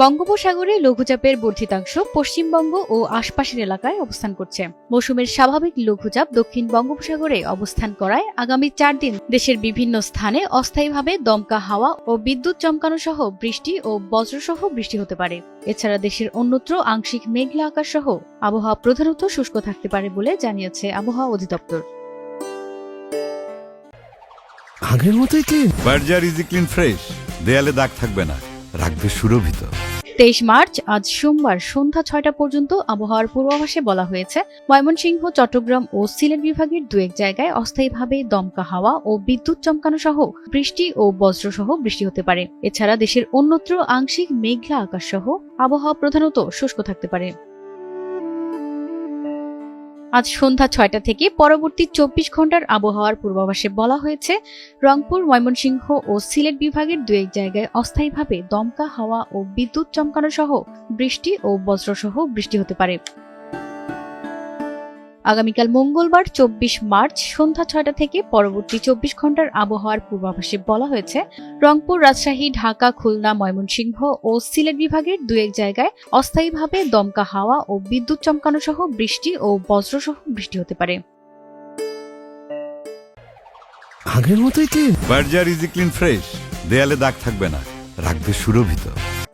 বঙ্গোপসাগরে লঘুচাপের বর্ধিতাংশ পশ্চিমবঙ্গ ও আশপাশের এলাকায় অবস্থান করছে। মৌসুমের স্বাভাবিক লঘুচাপ দক্ষিণ বঙ্গোপসাগরে অবস্থান করায় আগামী ৪ দিন দেশের বিভিন্ন স্থানে অস্থায়ীভাবে দমকা হাওয়া ও বিদ্যুৎ চমকানো সহ বৃষ্টি ও বজ্রসহ বৃষ্টি হতে পারে। এছাড়া দেশের অন্যত্র আংশিক মেঘলা আকাশ সহ আবহাওয়া প্রধানত শুষ্ক থাকতে পারে বলে জানিয়েছে আবহাওয়া অধিদপ্তর। আগের মতোই clean. Berger easy clean fresh, দেয়ালে দাগ থাকবে না, রাখবে সুরভিত। 23 মার্চ আজ সোমবার সন্ধ্যা ৬টা পর্যন্ত আবহাওয়ার পূর্বাভাসে বলা হয়েছে, ময়মনসিংহ, চট্টগ্রাম ও সিলেট বিভাগের ২-১ জায়গায় অস্থায়ীভাবে দমকা হাওয়া ও বিদ্যুৎ চমকানো সহ বৃষ্টি ও বজ্রসহ বৃষ্টি হতে পারে। এছাড়া দেশের অন্যত্র আংশিক মেঘলা আকাশ সহ আবহাওয়া প্রধানত শুষ্ক থাকতে পারে। আজ সন্ধ্যা ৬টা থেকে পরবর্তী ২৪ ঘন্টার আবহাওয়ার পূর্বাভাসে বলা হয়েছে, রংপুর, ময়মনসিংহ ও সিলেট বিভাগের ২-১ জায়গায় অস্থায়ীভাবে দমকা হাওয়া ও বিদ্যুৎ চমকানো সহ বৃষ্টি ও বজ্রসহ বৃষ্টি হতে পারে। আগামীকাল মঙ্গলবার ২৪ মার্চ সন্ধ্যা ৬টা থেকে পরবর্তী ২৪ ঘন্টার আবহাওয়ার পূর্বাভাসে বলা হয়েছে, রংপুর, রাজশাহী, ঢাকা, খুলনা, ময়মনসিংহ ও সিলেট বিভাগের ২-১ জায়গায় অস্থায়ীভাবে দমকা হাওয়া ও বিদ্যুৎ চমকানো সহ বৃষ্টি ও বজ্রসহ বৃষ্টি হতে পারে। আগের মতোই clean. Berger easy clean fresh, দেয়ালে দাগ থাকবে না, রাখবে সুরভিত।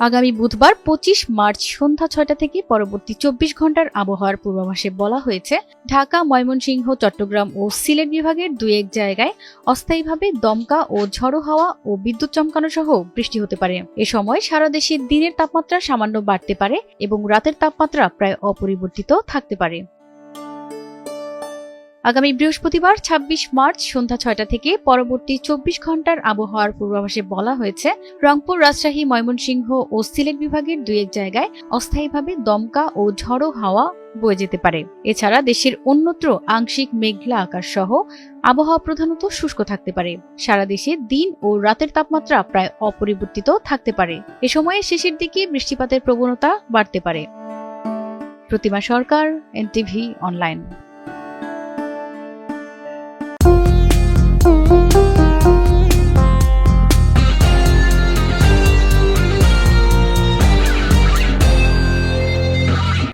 আগামী বুধবার ২৫ মার্চ সন্ধ্যা ৬টা থেকে পরবর্তী ২৪ ঘন্টার আবহাওয়ার পূর্বাভাসে বলা হয়েছে, ঢাকা, ময়মনসিংহ, চট্টগ্রাম ও সিলেট বিভাগের ২-১ জায়গায় অস্থায়ীভাবে দমকা ও ঝড়ো হাওয়া ও বিদ্যুৎ চমকানো সহ বৃষ্টি হতে পারে। এ সময় সারা দেশে দিনের তাপমাত্রা সামান্য বাড়তে পারে এবং রাতের তাপমাত্রা প্রায় অপরিবর্তিত থাকতে পারে। আগামী বৃহস্পতিবার ২৬ মার্চ সন্ধ্যা ৬টা থেকে পরবর্তী ২৪ ঘন্টার আবহাওয়ার পূর্বাভাসে বলা হয়েছে, রংপুর, রাজশাহী, ময়মনসিংহ ও সিলেট বিভাগের ২-১ জায়গায় অস্থায়ীভাবে দমকা ও ঝড়ো হাওয়া বয়ে যেতে পারে। এছাড়া দেশের অন্যত্র আংশিক মেঘলা আকাশ সহ আবহাওয়া প্রধানত শুষ্ক থাকতে পারে। সারা দেশে দিন ও রাতের তাপমাত্রা প্রায় অপরিবর্তিত থাকতে পারে। এ সময়ে শেষের দিকে বৃষ্টিপাতের প্রবণতা বাড়তে পারে। প্রতিমা সরকার, এনটিভি অনলাইন।